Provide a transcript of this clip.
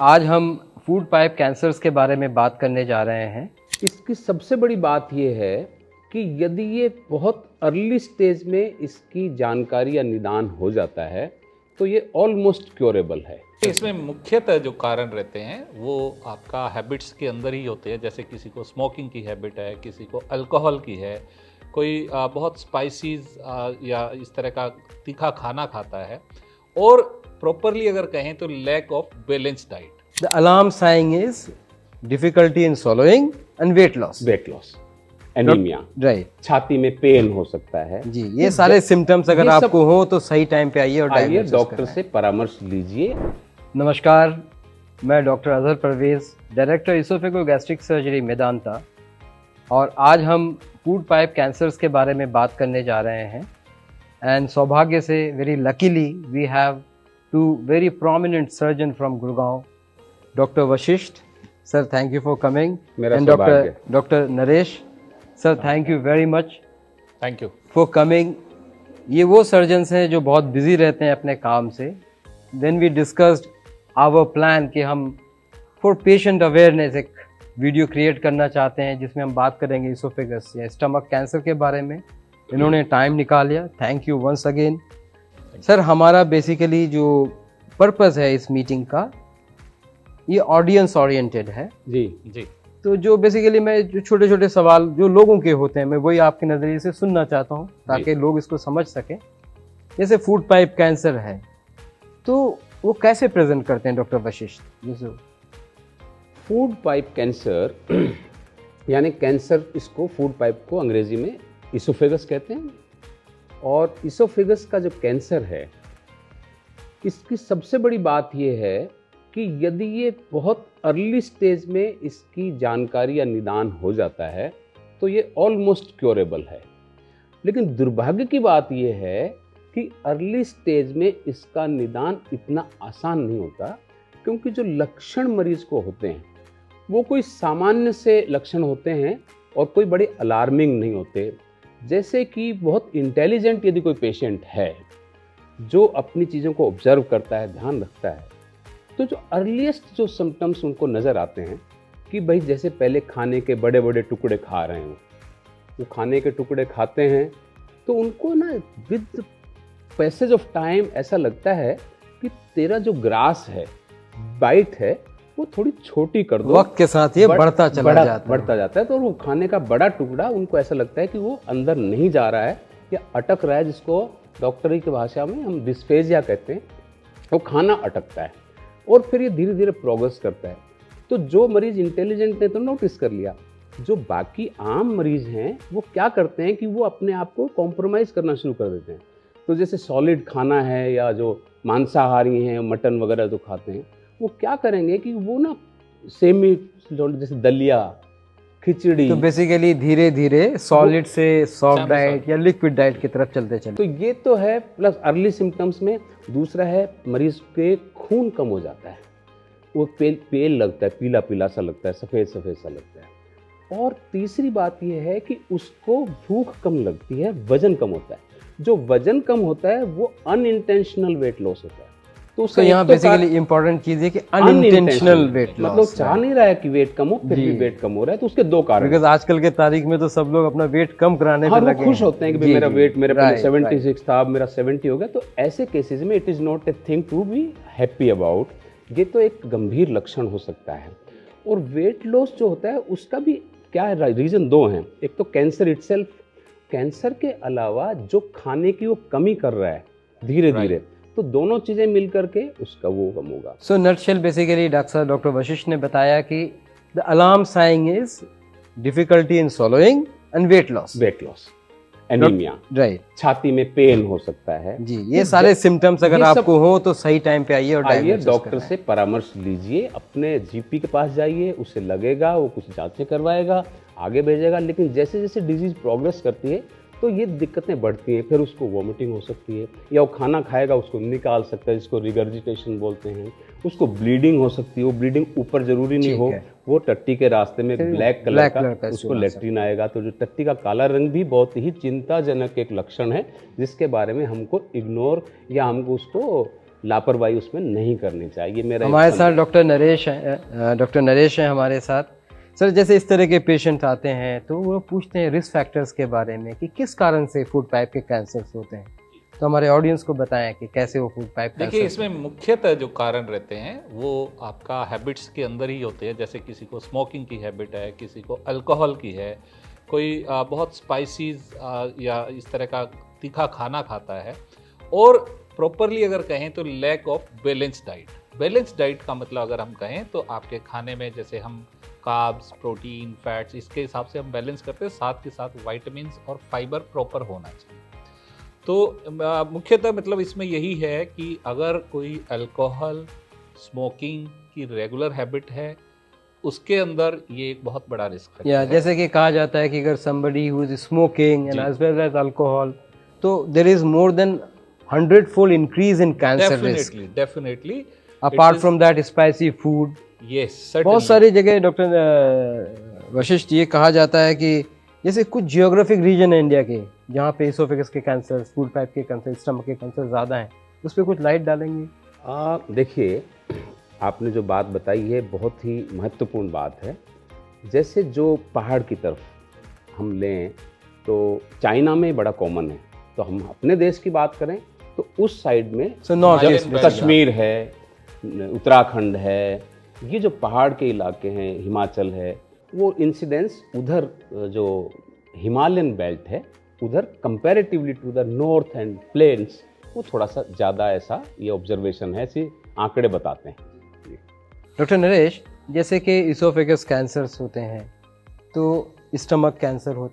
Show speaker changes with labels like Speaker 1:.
Speaker 1: आज हम food pipe cancers के बारे में बात करने जा रहे हैं।
Speaker 2: इसकी सबसे बड़ी बात यह है कि यदि ये बहुत अर्ली स्टेज में इसकी जानकारी या निदान हो जाता है तो ये ऑलमोस्ट क्योरेबल है।
Speaker 3: इसमें मुख्यतः जो कारण रहते हैं वो आपका हैबिट्स के अंदर ही होते हैं। जैसे किसी को स्मोकिंग की हैबिट है, किसी को अल्कोहल की है, कोई बहुत स्पाइसीज या इस तरह का तीखा खाना खाता है, और प्रॉपरली अगर कहें तो lack of balance diet.
Speaker 1: The alarm sign is difficulty in swallowing and weight loss,
Speaker 2: anaemia,
Speaker 1: right,
Speaker 2: छाती में पेन हो सकता है
Speaker 1: जी। ये सारे सिम्टम्स अगर आपको हो तो सही टाइम पे आइए और
Speaker 2: डॉक्टर से परामर्श लीजिए।
Speaker 1: नमस्कार, मैं doctor Azhar Parvez, director oesophagogastric surgery Medanta, और आज हम फूड पाइप कैंसर्स के बारे में बात करने जा रहे हैं। एंड सौभाग्य से, very luckily, we have two very prominent surgeon from Gurgaon, doctor Vashisht sir, thank you for coming, and doctor Naresh sir, thank you very much,
Speaker 3: thank you
Speaker 1: for coming. ये वो सर्जन्स हैं जो बहुत बिजी रहते हैं अपने काम से। Then we discussed our plan कि हम फॉर पेशेंट अवेयरनेस एक वीडियो क्रिएट करना चाहते हैं जिसमें हम बात करेंगे इसोफेगस या स्टमक कैंसर के बारे में। इन्होंने टाइम निकाल लिया, thank you once again sir. हमारा बेसिकली जो पर्पस है इस मीटिंग का, ये ऑडियंस ओरिएंटेड है
Speaker 2: जी
Speaker 3: जी।
Speaker 1: तो जो बेसिकली मैं जो छोटे छोटे सवाल जो लोगों के होते हैं, मैं वही आपके नज़रिए से सुनना चाहता हूँ ताकि लोग इसको समझ सकें। जैसे फूड पाइप कैंसर है तो वो कैसे प्रेजेंट करते हैं डॉक्टर वशिष्ठ? जैसे
Speaker 2: फूड पाइप कैंसर यानी कैंसर, इसको फूड पाइप को अंग्रेजी में इसोफेगस कहते हैं। और इसोफेगस का जो कैंसर है, इसकी सबसे बड़ी बात यह है कि यदि ये बहुत अर्ली स्टेज में इसकी जानकारी या निदान हो जाता है तो ये ऑलमोस्ट क्योरेबल है। लेकिन दुर्भाग्य की बात यह है कि अर्ली स्टेज में इसका निदान इतना आसान नहीं होता, क्योंकि जो लक्षण मरीज को होते हैं वो कोई सामान्य से लक्षण होते हैं और कोई बड़े अलार्मिंग नहीं होते। जैसे कि बहुत इंटेलिजेंट यदि कोई पेशेंट है जो अपनी चीज़ों को ऑब्जर्व करता है, ध्यान रखता है, तो जो अर्लीस्ट जो सिम्टम्स उनको नज़र आते हैं कि भाई जैसे पहले खाने के बड़े बड़े टुकड़े खा रहे हैं, वो खाने के टुकड़े खाते हैं तो उनको ना विद पैसेज ऑफ टाइम ऐसा लगता है कि तेरा जो ग्रास है, बाइट है, वो थोड़ी छोटी कर दो।
Speaker 1: वक्त के साथ ये बढ़ता जाता है।
Speaker 2: तो वो खाने का बड़ा टुकड़ा उनको ऐसा लगता है कि वो अंदर नहीं जा रहा है या अटक रहा है, जिसको डॉक्टरी की भाषा में हम डिस्फेजिया कहते हैं। वो खाना अटकता है और फिर ये धीरे धीरे प्रोग्रेस करता है। तो जो मरीज इंटेलिजेंट ने तो नोटिस कर लिया, जो बाकी आम मरीज हैं वो क्या करते हैं कि वो अपने आप को कॉम्प्रोमाइज़ करना शुरू कर देते हैं। तो जैसे सॉलिड खाना है या जो मांसाहारी हैं, मटन वगैरह जो खाते हैं, वो क्या करेंगे कि वो ना सेमी, जैसे दलिया, खिचड़ी,
Speaker 1: तो बेसिकली धीरे धीरे सॉलिड से सॉफ्ट डाइट या लिक्विड डाइट की तरफ चलते चले।
Speaker 2: तो ये तो है प्लस अर्ली सिम्टम्स में। दूसरा है मरीज के खून कम हो जाता है, वो पेल लगता है, पीला पीला सा लगता है, सफ़ेद सफ़ेद सा लगता है। और तीसरी बात ये है कि उसको भूख कम लगती है, वजन कम होता है। जो वजन कम होता है वो अनइंटेंशनल वेट लॉस होता है।
Speaker 1: तो यहाँ बेसिकली इंपॉर्टेंट चीज है कि अनइंटेंशनल वेट लॉस,
Speaker 2: मतलब चाह नहीं रहा है कि वेट कम हो, फिर भी वेट कम हो रहा है। तो उसके दो कारण,
Speaker 1: बिकॉज आजकल के तारीख में तो सब लोग अपना वेट कम कराने पे लगे,
Speaker 2: खुश होते हैं कि मेरा वेट, मेरे पहले 76 था, अब मेरा 70 हो गया। तो ऐसे केसेस में it is not a thing to be happy about. ये तो एक गंभीर लक्षण हो सकता है। और वेट लॉस जो होता है उसका भी क्या है, रीज़न दो हैं। एक तो कैंसर इटसेल्फ, कैंसर के अलावा जो खाने की वो कमी कर रहा है धीरे धीरे, तो दोनों चीज़ें मिल करके उसका वो कम होगा।
Speaker 1: So nutshell basically doctor Vashisht ने बताया कि the alarm sign is difficulty in swallowing and weight loss,
Speaker 2: anaemia,
Speaker 1: right,
Speaker 2: छाती में पेन हो सकता है
Speaker 1: जी। ये सारे सिम्टम्स अगर आपको हो तो सही टाइम पे आइए और
Speaker 2: डॉक्टर से परामर्श लीजिए। अपने जीपी के पास जाइए, उससे लगेगा, वो कुछ जांचें करवाएगा, आगे भेजेगा। लेकिन जैसे जैसे डिजीज प्रोग्रेस करती है तो ये दिक्कतें बढ़ती हैं। फिर उसको वॉमिटिंग हो सकती है, या वो खाना खाएगा उसको निकाल सकता है, जिसको रिगर्जिटेशन बोलते हैं। उसको ब्लीडिंग हो सकती है। वो ब्लीडिंग ऊपर जरूरी नहीं हो, वो टट्टी के रास्ते में ब्लैक कलर का उसको लेट्रिन आएगा। तो जो टट्टी का काला रंग भी बहुत ही चिंताजनक एक लक्षण है, जिसके बारे में हमको इग्नोर या हमको उसको लापरवाही उसमें नहीं करनी चाहिए। मेरा एक
Speaker 1: हमारे
Speaker 2: संदेश-
Speaker 1: साथ डॉक्टर नरेश हैं हमारे साथ। सर, जैसे इस तरह के पेशेंट आते हैं तो वो पूछते हैं रिस्क फैक्टर्स के बारे में कि किस कारण से फूड पाइप के कैंसर्स होते हैं, तो हमारे ऑडियंस को बताएं कि कैसे वो फूड पाइप
Speaker 3: देखिए, इसमें मुख्यतः जो कारण रहते हैं वो आपका हैबिट्स के अंदर ही होते हैं। जैसे किसी को स्मोकिंग की हैबिट है, किसी को अल्कोहल की है, कोई बहुत स्पाइसीज या इस तरह का तीखा खाना खाता है, और प्रॉपरली अगर कहें तो lack of balance diet. Balance diet का मतलब अगर हम कहें तो आपके खाने में जैसे हम कार्ब्स, प्रोटीन, फैट्स, इसके हिसाब से हम बैलेंस करते हैं, साथ के साथ वाइटामिन और फाइबर प्रॉपर होना चाहिए। तो मुख्यतः मतलब इसमें यही है कि अगर कोई अल्कोहल, स्मोकिंग की रेगुलर हैबिट है, उसके अंदर ये एक बहुत बड़ा रिस्क
Speaker 1: या
Speaker 3: है।
Speaker 1: जैसे कि कहा जाता है कि अगर somebody who is smoking and
Speaker 3: जी।
Speaker 1: as well as alcohol, तो there is more than 100-fold increase in cancer risk
Speaker 3: definitely
Speaker 1: apart from that spicy food।
Speaker 3: Yes,
Speaker 1: बहुत सारी जगह डॉक्टर वशिष्ठ ये कहा जाता है कि जैसे कुछ जियोग्राफिक रीजन है इंडिया के जहाँ पे इसोफेगस के कैंसर, फूड पाइप के कैंसर, स्टमक के कैंसर ज़्यादा हैं, उस पर कुछ लाइट डालेंगे?
Speaker 2: देखिए, आपने जो बात बताई है बहुत ही महत्वपूर्ण बात है। जैसे जो पहाड़ की तरफ हम लें तो चाइना में बड़ा कॉमन है, तो हम अपने देश की बात करें तो उस साइड में
Speaker 1: So नॉर्थ
Speaker 3: जब
Speaker 1: ईस्ट में
Speaker 2: कश्मीर है, उत्तराखंड है, ये जो पहाड़ के इलाके हैं, हिमाचल है, वो इंसिडेंस उधर जो हिमालयन बेल्ट है उधर comparatively to the north and plains वो थोड़ा सा ज़्यादा ऐसा ये ऑब्जर्वेशन है, ऐसे आंकड़े बताते हैं।
Speaker 1: डॉक्टर नरेश, जैसे कि इसोफेगस कैंसर्स होते हैं तो स्टमक कैंसर होता